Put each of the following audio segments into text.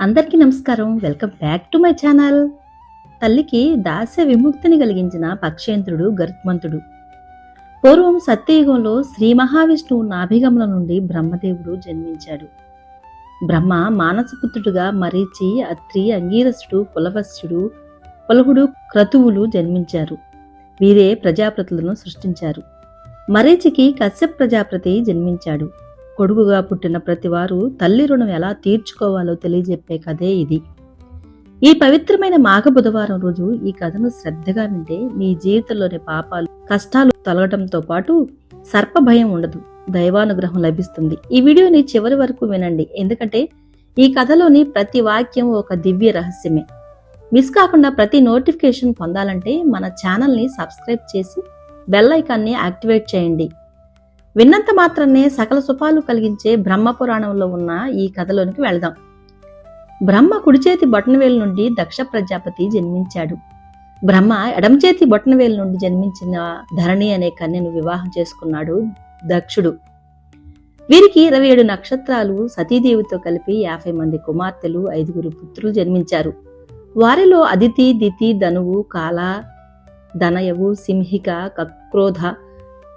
అందరికీ నమస్కారం. Welcome back to my channel. తల్లికి దాస్య విముక్తిని కలిగించిన పక్షేంద్రుడు గరుత్మంతుడు. పూర్వం సత్యయుగంలో శ్రీ మహావిష్ణువు నాభిగమనం నుండి బ్రహ్మదేవుడు జన్మించాడు. బ్రహ్మ మానసపుత్రుడుగా మరీచి, అత్రి, అంగీరసుడు, పులవస్యుడు, పులహుడు, క్రతువులు జన్మించారు. వీరే ప్రజాపతులను సృష్టించారు. మరీచికి కశ్యప ప్రజాపతి జన్మించాడు. కొడుకుగా పుట్టిన ప్రతివారు తల్లి రుణం ఎలా తీర్చుకోవాలో తెలియజెప్పే కథే ఇది. ఈ పవిత్రమైన మాఘ బుధవారం రోజు ఈ కథను శ్రద్ధగా వింటే మీ జీవితంలోని పాపాలు, కష్టాలు తొలగటంతో పాటు సర్ప భయం ఉండదు, దైవానుగ్రహం లభిస్తుంది. ఈ వీడియోని చివరి వరకు వినండి, ఎందుకంటే ఈ కథలోని ప్రతి వాక్యం ఒక దివ్య రహస్యమే. మిస్ కాకుండా ప్రతి నోటిఫికేషన్ పొందాలంటే మన ఛానల్ని సబ్స్క్రైబ్ చేసి బెల్ ఐకాన్ని యాక్టివేట్ చేయండి. విన్నంత మాత్రమే సకల శుభాలు కలిగించే బ్రహ్మ పురాణంలో ఉన్న ఈ కథలోనికి వెళదాం. బ్రహ్మ కుడిచేతి బొటనవేలు నుండి దక్ష ప్రజాపతి జన్మించాడు. బ్రహ్మ ఎడమచేతి బొటనవేలు నుండి జన్మించిన ధరణి అనే కన్యను వివాహం చేసుకున్నాడు దక్షుడు. వీరికి 27 నక్షత్రాలు, సతీదేవితో కలిపి 50 మంది కుమార్తెలు, 5 పుత్రులు జన్మించారు. వారిలో అదితి, దితి, ధనువు, కాల, ధనయవు, సింహిక, కక్రోధ,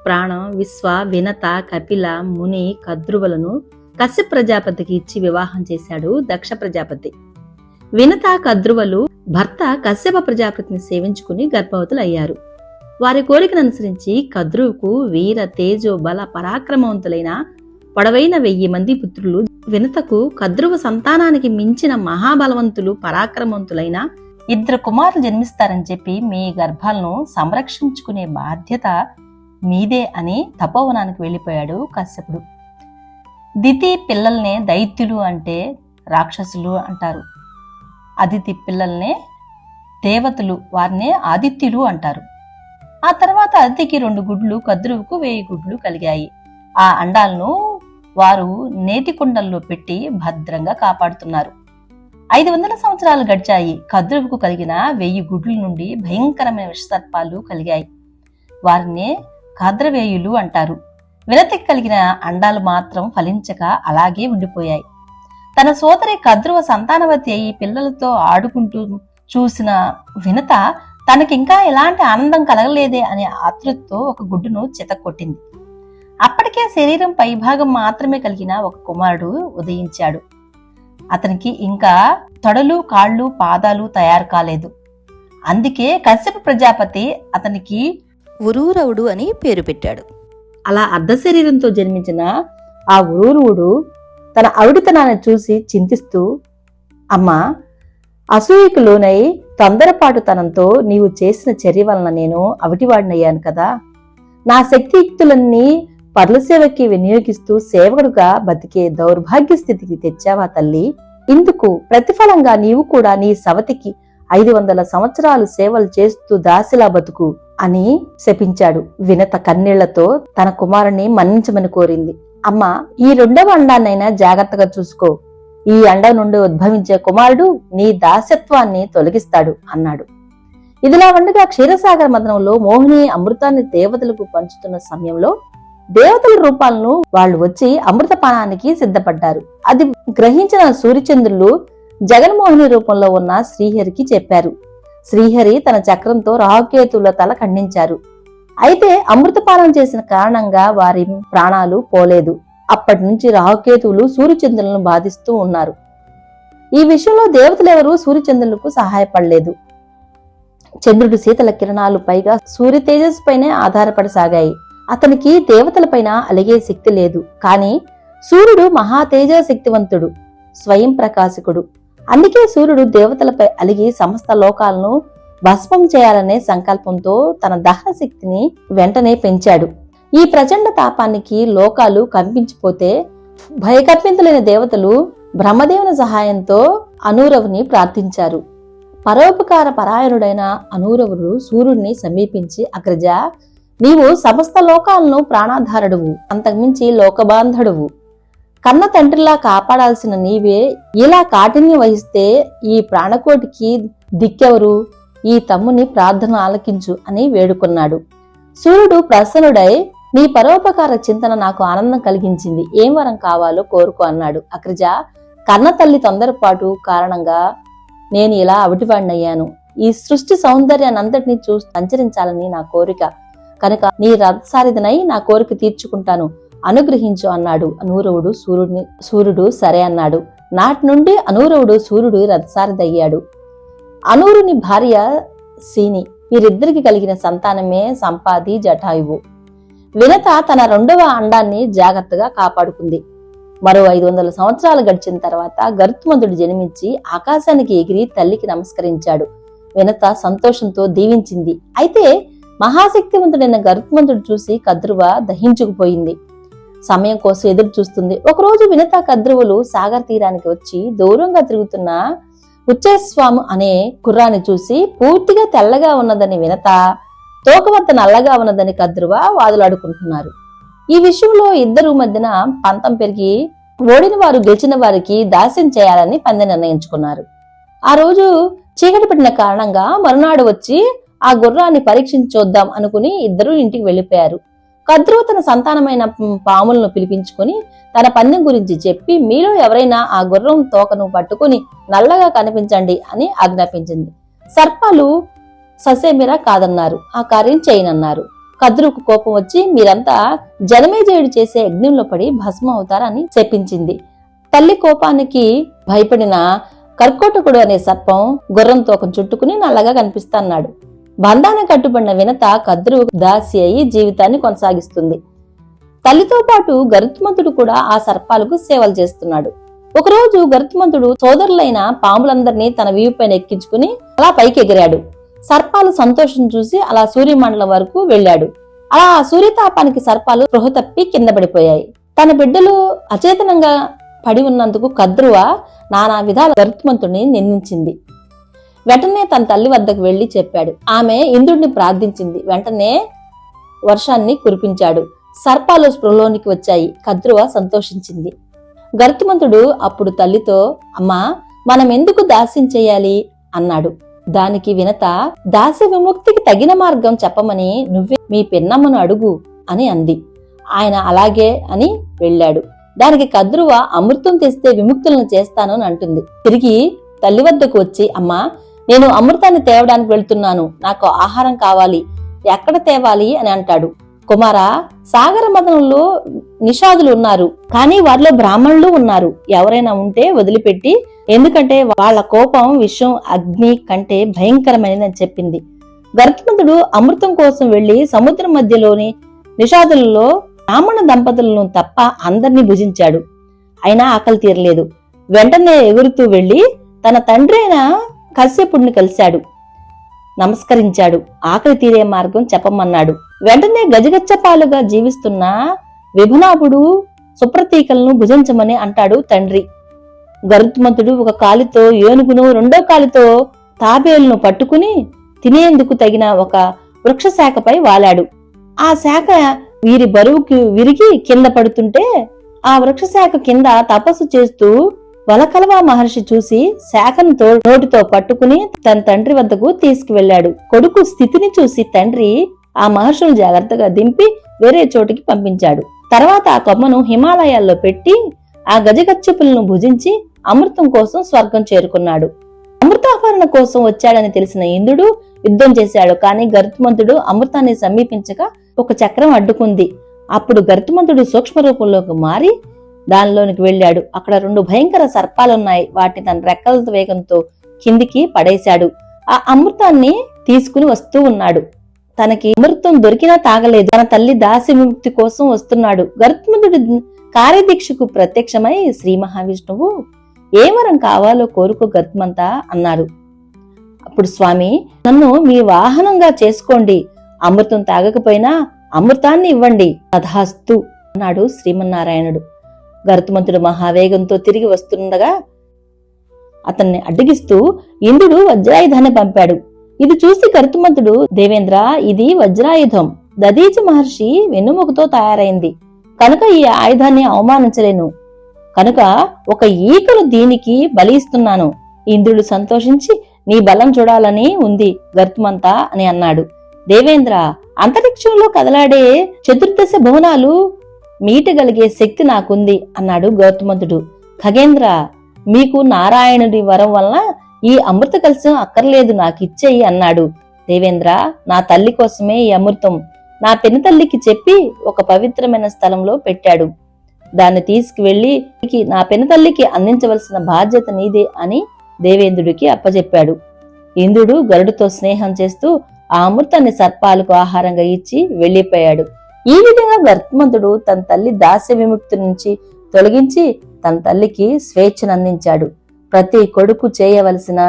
ప్రాణం, విశ్వ, వినత, కపిల, ముని, కద్రువులను కశ్యప ప్రజాపతికి ఇచ్చి వివాహం చేశాడు దక్ష ప్రజాపతి. వినత, కద్రువులు భర్త కశ్యప ప్రజాపతిని సేవించుకుని గర్భవతులు అయ్యారు. వారి కోరికను అనుసరించి కద్రువుకు వీర, తేజో, బల, పరాక్రమవంతులైన పొడవైన 1000 మంది పుత్రులు, వినతకు కద్రువ సంతానానికి మించిన మహాబలవంతులు, పరాక్రమవంతులైన 2 కుమారులు జన్మిస్తారని చెప్పి మీ గర్భాలను సంరక్షించుకునే బాధ్యత మీదే అని తపోవనానికి వెళ్లిపోయాడు కశ్యపుడు. దితి పిల్లల్నే దైత్యులు అంటే రాక్షసులు అంటారు. అదితి పిల్లల్నే దేవతలు, వారినే ఆదిత్యులు అంటారు. ఆ తర్వాత అదితికి 2 గుడ్లు, కద్రువుకు 1000 గుడ్లు కలిగాయి. ఆ అండాలను వారు నేతి కుండల్లో పెట్టి భద్రంగా కాపాడుతున్నారు. 500 సంవత్సరాలు గడిచాయి. కద్రువుకు కలిగిన 1000 గుడ్ల నుండి భయంకరమైన విషసర్పాలు కలిగాయి. వారినే కద్రవేయులు అంటారు. వినతికి కలిగిన అండాలు మాత్రం ఫలించక అలాగే ఉండిపోయాయి. తన సోదరి కద్రువ సంతానవతి అయి పిల్లలతో ఆడుకుంటూ చూసిన వినత తనకింకా ఎలాంటి ఆనందం కలగలేదే అనే ఆతృతతో ఒక గుడ్డును చితక్కొట్టింది. అప్పటికే శరీరం పైభాగం మాత్రమే కలిగిన ఒక కుమారుడు ఉదయించాడు. అతనికి ఇంకా తొడలు, కాళ్ళు, పాదాలు తయారు కాలేదు. అందుకే కశ్యప ప్రజాపతి అతనికి ఉరూరవుడు అని పేరు పెట్టాడు. అలా అర్ధ శరీరంతో జన్మించిన ఆ ఉరూరువుడు తన అవిడితనాన్ని చూసి చింతిస్తూ, అమ్మా, అసూయకు లోనై తొందరపాటుతనంతో నీవు చేసిన చర్య వలన నేను అవిటివాడినయ్యాను కదా. నా శక్తియుక్తులన్నీ పర్ల సేవకి వినియోగిస్తూ సేవకుడుగా బతికే దౌర్భాగ్య స్థితికి తెచ్చావా తల్లి. ఇందుకు ప్రతిఫలంగా నీవు కూడా నీ సవతికి 500 సంవత్సరాలు సేవలు చేస్తూ దాసిలా బతుకు అని శపించాడు. వినత కన్నీళ్లతో తన కుమారుని మన్నించమని కోరింది. అమ్మా, ఈ 2వ అండాన్నైనా జాగ్రత్తగా చూసుకో. ఈ అండ నుండి ఉద్భవించే కుమారుడు నీ దాస్యత్వాన్ని తొలగిస్తాడు అన్నాడు. ఇదిలా ఉండగా క్షీరసాగర మదనంలో మోహిని అమృతాన్ని దేవతలకు పంచుతున్న సమయంలో దేవతల రూపాలను వాళ్ళు వచ్చి అమృతపానానికి సిద్ధపడ్డారు. అది గ్రహించిన సూర్యచంద్రులు జగన్మోహిని రూపంలో ఉన్న శ్రీహరికి చెప్పారు. శ్రీహరి తన చక్రంతో రాహుకేతువుల తల ఖండించారు. అయితే అమృతపానం చేసిన కారణంగా వారి ప్రాణాలు పోలేదు. అప్పటి నుంచి రాహుకేతువులు సూర్యచంద్రులను బాధిస్తూ ఉన్నారు. ఈ విషయంలో దేవతలెవరూ సూర్యచంద్రులకు సహాయపడలేదు. చంద్రుడి శీతల కిరణాలు పైగా సూర్య తేజస్సు పైనే ఆధారపడసాగాయి. అతనికి దేవతలపైన అలిగే శక్తి లేదు. కానీ సూర్యుడు మహా తేజశక్తివంతుడు, స్వయం ప్రకాశకుడు. అందుకే సూర్యుడు దేవతలపై అలిగి సమస్త లోకాలను భస్మం చేయాలనే సంకల్పంతో తన దహన శక్తిని వెంటనే పెంచాడు. ఈ ప్రచండ తాపానికి లోకాలు కంపించిపోతే భయకల్పింతులైన దేవతలు బ్రహ్మదేవుని సహాయంతో అనూరవుని ప్రార్థించారు. పరోపకార పరాయణుడైన అనూరవుడు సూర్యుడిని సమీపించి, అగ్రజ, నీవు సమస్త లోకాలను ప్రాణాధారుడువు, అంతకుమించి లోకబాంధుడువు. కన్న తండ్రిలా కాపాడాల్సిన నీవే ఇలా కాఠిన్యం వహిస్తే ఈ ప్రాణకోటికి దిక్కెవరు? ఈ తమ్ముని ప్రార్థన ఆలకించు అని వేడుకున్నాడు. సూర్యుడు ప్రసన్నుడై, నీ పరోపకార చింతన నాకు ఆనందం కలిగించింది, ఏం వరం కావాలో కోరుకో అన్నాడు. అగ్రజ, కన్నతల్లి తొందరపాటు కారణంగా నేను ఇలా అవిటివాడినయ్యాను. ఈ సృష్టి సౌందర్యాన్ని అంతటినీ చూసి సంచరించాలని నా కోరిక కనుక నీ రథసారిదనై నా కోరిక తీర్చుకుంటాను, అనుగ్రహించు అన్నాడు అనూరవుడు సూర్యుడు సరే అన్నాడు. నాటి నుండి అనూరవుడు సూర్యుడు రథసారిదయ్యాడు. అనూరుని భార్య సీని, వీరిద్దరికి కలిగిన సంతానమే సంపాది జటాయువు. వినత తన రెండవ అండాన్ని జాగ్రత్తగా కాపాడుకుంది. మరో 500 సంవత్సరాలు గడిచిన తర్వాత గరుత్మంతుడు జన్మించి ఆకాశానికి ఎగిరి తల్లికి నమస్కరించాడు. వినత సంతోషంతో దీవించింది. అయితే మహాశక్తివంతుడైన గరుత్మంతుడు చూసి కద్రువ దహించుకుపోయింది. సమయం కోసం ఎదురు చూస్తుంది. ఒకరోజు వినత కద్రువులు సాగర్ తీరానికి వచ్చి దూరంగా తిరుగుతున్న ఉచ్చస్వాము అనే కుర్రాన్ని చూసి పూర్తిగా తెల్లగా ఉన్నదని వినత, తోకవత్త నల్లగా ఉన్నదని కద్రువ వాదులాడుకుంటున్నారు. ఈ విషయంలో ఇద్దరు మధ్యన పంతం పెరిగి ఓడిన వారు గెలిచిన వారికి దాస్యం చేయాలని పందె నిర్ణయించుకున్నారు. ఆ రోజు చీకటి పడిన కారణంగా మరునాడు వచ్చి ఆ గుర్రాన్ని పరీక్షించొద్దాం అనుకుని ఇద్దరు ఇంటికి వెళ్లిపోయారు. కద్రువ తన సంతానమైన పాములను పిలిపించుకుని తన పందెం గురించి చెప్పి, మీలో ఎవరైనా ఆ గుర్రం తోకను పట్టుకుని నల్లగా కనిపించండి అని ఆజ్ఞాపించింది. సర్పాలు ససేమిరా కాదన్నారు, ఆ కార్యం చేయనన్నారు. కద్రువుకు కోపం వచ్చి, మీరంతా జనమేజయుడు చేసే యజ్ఞంలో పడి భస్మం అవుతారని చెప్పించింది. తల్లి కోపానికి భయపడిన కర్కోటకుడు అనే సర్పం గుర్రం తోకం చుట్టుకుని నల్లగా కనిపిస్తన్నాడు. బంధాన్ని కట్టుబడిన వినత కద్రువు దాసి అయి జీవితాన్ని కొనసాగిస్తుంది. తల్లితో పాటు గరుత్మంతుడు కూడా ఆ సర్పాలకు సేవలు చేస్తున్నాడు. ఒకరోజు గరుత్మంతుడు సోదరులైన పాములందరినీ తన వీపుపైన ఎక్కించుకుని అలా పైకి ఎగిరాడు. సర్పాలు సంతోషం చూసి అలా సూర్యమండలం వరకు వెళ్లాడు. అలా సూర్యతాపానికి సర్పాలు స్పృహ తప్పి కింద పడిపోయాయి. తన బిడ్డలు అచేతనంగా పడి ఉన్నందుకు కద్రువ నానా విధాల గరుత్మంతుడిని నిందించింది. వెంటనే తన తల్లి వద్దకు వెళ్లి చెప్పాడు. ఆమె ఇంద్రుడిని ప్రార్థించింది. వెంటనే వర్షాన్ని కురిపించాడు. సర్పాలు స్పృహలోనికి వచ్చాయి. కద్రువ సంతోషించింది. గరుత్మంతుడు అప్పుడు తల్లితో, అమ్మా, మనం ఎందుకు దాస్యం చేయాలి అన్నాడు. దానికి వినత, దాస్య విముక్తికి తగిన మార్గం చెప్పమని నువ్వే మీ పిన్నమ్మను అడుగు అని అంది. ఆయన అలాగే అని వెళ్ళాడు. దానికి కద్రువ అమృతం తెస్తే విముక్తులను చేస్తాను అని అంటుంది. తిరిగి తల్లి వద్దకు వచ్చి, అమ్మా, నేను అమృతాన్ని తేవడానికి వెళ్తున్నాను, నాకు ఆహారం కావాలి, ఎక్కడ తేవాలి అని అంటాడు. కుమారా, సాగర మదనంలో నిషాదులు ఉన్నారు, కానీ వారిలో బ్రాహ్మణులు ఉన్నారు. ఎవరైనా ఉంటే వదిలిపెట్టి, ఎందుకంటే వాళ్ళ కోపం విషం అగ్ని కంటే భయంకరమైనదని చెప్పింది. గరుత్మంతుడు అమృతం కోసం వెళ్లి సముద్రం మధ్యలోని నిషాదులలో బ్రాహ్మణ దంపతులను తప్ప అందరినీ భుజించాడు. అయినా ఆకలి తీరలేదు. వెంటనే ఎగురుతూ వెళ్లి తన తండ్రి అయిన కశ్యపుడిని కలిశాడు. నమస్కరించాడు. ఆకలి తీరే మార్గం చెప్పమన్నాడు. వెంటనే గజగచ్చపాలుగా జీవిస్తున్న విభనాభుడు సుప్రతీకలను భుజించమని అంటాడు తండ్రి. గరుత్మంతుడు ఒక కాలితో ఏనుగును, రెండో కాలితో తాబేలును పట్టుకుని తినేందుకు తగిన ఒక వృక్ష శాఖపై వాలాడు. ఆ శాఖ వీరి బరువుకి విరిగి కింద పడుతుంటే ఆ వృక్ష శాఖ కింద తపస్సు చేస్తూ వలకలవ మహర్షి చూసి శాఖను నోటితో పట్టుకుని తన తండ్రి వద్దకు తీసుకువెళ్లాడు. కొడుకు స్థితిని చూసి తండ్రి ఆ మహర్షులను జాగ్రత్తగా దింపి వేరే చోటికి పంపించాడు. తర్వాత ఆ కొమ్మను హిమాలయాల్లో పెట్టి ఆ గజగచ్చపులను భుజించి అమృతం కోసం స్వర్గం చేరుకున్నాడు. అమృతాపరణ కోసం వచ్చాడని తెలిసిన ఇంద్రుడు యుద్ధం చేశాడు. కానీ గరుత్మంతుడు అమృతాన్ని సమీపించక ఒక చక్రం అడ్డుకుంది. అప్పుడు గరుత్మంతుడు సూక్ష్మ రూపంలోకి మారి దానిలోనికి వెళ్ళాడు. అక్కడ 2 భయంకర సర్పాలున్నాయి. వాటిని తన రెక్కల వేగంతో కిందికి పడేశాడు. ఆ అమృతాన్ని తీసుకుని వస్తూ ఉన్నాడు. తనకి అమృతం దొరికినా తాగలేదు. తన తల్లి దాసి విముక్తి కోసం వస్తున్నాడు. గరుత్మంతుడి కార్యదీక్షకు ప్రత్యక్షమై శ్రీ మహావిష్ణువు, ఏ వరం కావాలో కోరుకో గరుత్మంత అన్నారు. అప్పుడు స్వామి, నన్ను మీ వాహనంగా చేసుకోండి, అమృతం తాగకపోయినా అమృతాన్ని ఇవ్వండి, తథాస్తు అన్నాడు శ్రీమన్నారాయణుడు. గరుత్మంతుడు మహావేగంతో తిరిగి వస్తుండగా అతన్ని అడ్డగిస్తూ ఇంద్రుడు వజ్రాయుధాన్ని పంపాడు. ఇది చూసి గరుత్మంతుడు, దేవేంద్ర, ఇది వజ్రాయుధం దదీచ మహర్షి వెన్నుముకతో తయారైంది కనుక ఈ ఆయుధాన్ని అవమానించలేను, కనుక ఒక ఈకను దీనికి బలి ఇస్తున్నాను. ఇంద్రుడు సంతోషించి, నీ బలం చూడాలని ఉంది గరుత్మంత అని అన్నాడు. దేవేంద్ర, అంతరిక్షంలో కదలాడే చతుర్దశ భువనాలు మీటగలిగే శక్తి నాకుంది అన్నాడు గౌతమంతుడు. ఖగేంద్ర, మీకు నారాయణుడి వరం వలన ఈ అమృత కలశం అక్కర్లేదు, నాకిచ్చేయి అన్నాడు. దేవేంద్ర, నా తల్లి కోసమే ఈ అమృతం నా పెనతల్లికి చెప్పి ఒక పవిత్రమైన స్థలంలో పెట్టాడు. దాన్ని తీసుకువెళ్లి నా పెనతల్లికి అందించవలసిన బాధ్యత నీదే అని దేవేంద్రుడికి అప్పచెప్పాడు. ఇంద్రుడు గరుడుతో స్నేహం చేస్తూ ఆ అమృతాన్ని సర్పాలకు ఆహారంగా ఇచ్చి వెళ్లిపోయాడు. ఈ విధంగా గరుత్మంతుడు తన తల్లి దాస్య విముక్తి నుంచి తొలగించి తన తల్లికి స్వేచ్ఛనందించాడు. ప్రతి కొడుకు చేయవలసిన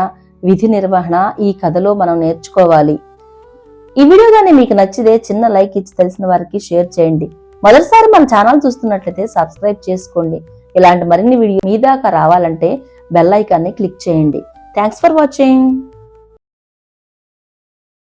విధి నిర్వహణ ఈ కథలో మనం నేర్చుకోవాలి. ఈ వీడియో గానీ మీకు నచ్చితే చిన్న లైక్ ఇచ్చి తెలిసిన వారికి షేర్ చేయండి. మొదటిసారి మన ఛానల్ చూస్తున్నట్లయితే సబ్స్క్రైబ్ చేసుకోండి. ఇలాంటి మరిన్ని వీడియో మీ దాకా రావాలంటే బెల్ ఐకాన్ని క్లిక్ చేయండి. Thanks for watching.